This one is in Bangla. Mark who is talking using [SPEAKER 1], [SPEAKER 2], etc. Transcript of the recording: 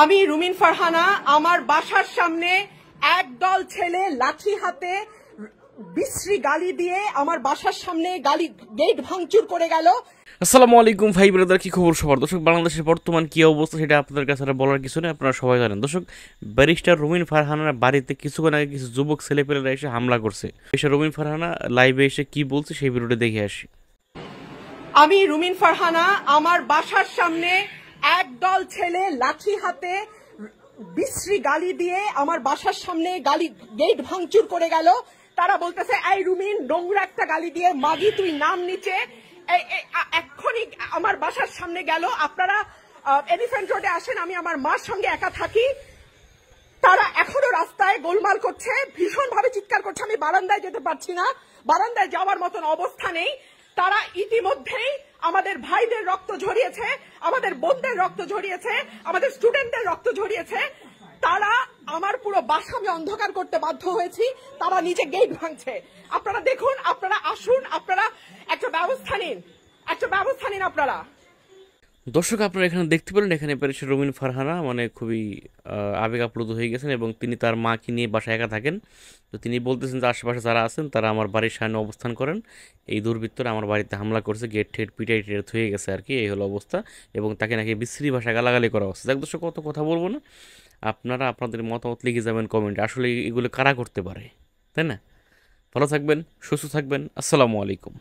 [SPEAKER 1] আমি রুমিন ফারহানা আমার বাসার সামনে একদল ছেলে লাঠি হাতে বিশ্রী গালি দিয়ে আমার বাসার সামনে গেট ভাঙচুর করে গেল।
[SPEAKER 2] আসসালামু আলাইকুম ভাই ব্রাদার, কি খবর সবার? দর্শক, বাংলাদেশের বর্তমান কি অবস্থা সেটা আপনাদের কাছে বলার কিছু নেই, আপনারা সবাই জানেন। দর্শক, ব্যারিস্টার রুমিন ফারহানার বাড়িতে কিছুক্ষণ আগে কিছু যুবক ছেলেপেলেরা এসে হামলা করছে। এসে রুমিন ফারহানা লাইভে এসে কি বলছে সেই ভিডিওটা দেখে আসি।
[SPEAKER 1] আমি রুমিন ফারহানা আমার বাসার সামনে একদল ছেলে লাঠি হাতে বিশ্রী গালি দিয়ে আমার বাসার সামনে গেট ভাঙচুর করে গেল। তারা বলতেছে, এই রুমিন, নোংরা একটা গালি দিয়ে মাগি তুই নাম নিচে। এক্ষুনি আমার বাসার সামনে গেল। আপনারা এলিফ্যান্ট রোডে আসেন, আমি আমার মার সঙ্গে একা থাকি। তারা এখনো রাস্তায় গোলমাল করছে, ভীষণ ভাবে চিৎকার করছে। আমি বারান্দায় যেতে পারছি না, বারান্দায় যাওয়ার মতন অবস্থা নেই। তারা ইতিমধ্যেই আমাদের ভাইদের রক্ত ঝরিয়েছে, আমাদের বোনদের রক্ত ঝরিয়েছে, আমাদের স্টুডেন্টদের রক্ত ঝরিয়েছে। তারা আমার পুরো বাসা আমি অন্ধকার করতে বাধ্য হয়েছি। তারা নিচে গেট ভাঙছে। আপনারা দেখুন, আপনারা আসুন, আপনারা একটা ব্যবস্থা নিন, আপনারা।
[SPEAKER 2] দর্শক, আপনারা এখানে দেখতে পেলেন, এখানে পেরেছে রুমিন ফারহানা মানে খুবই আবেগ আপ্লুত হয়ে গেছেন এবং তিনি তার মাকে নিয়ে বাসায় একা থাকেন। তো তিনি বলতেছেন যে আশেপাশে যারা আছেন তারা আমার বাড়ির সামনে অবস্থান করেন, এই দুর্বৃত্তরা আমার বাড়িতে হামলা করছে, গেট ঠেট পিটাই টেট হয়ে গেছে আর কি, এই হলো অবস্থা। এবং তাকে নাকি বিশ্রী ভাষায় গালাগালি করা হচ্ছে। যাক দর্শক, কত কথা বলবো না, আপনারা আপনাদের মতামত লিখে যাবেন কমেন্টে। আসলে এগুলো কারা করতে পারে, তাই না? ভালো থাকবেন, সুস্থ থাকবেন, আসসালামু আলাইকুম।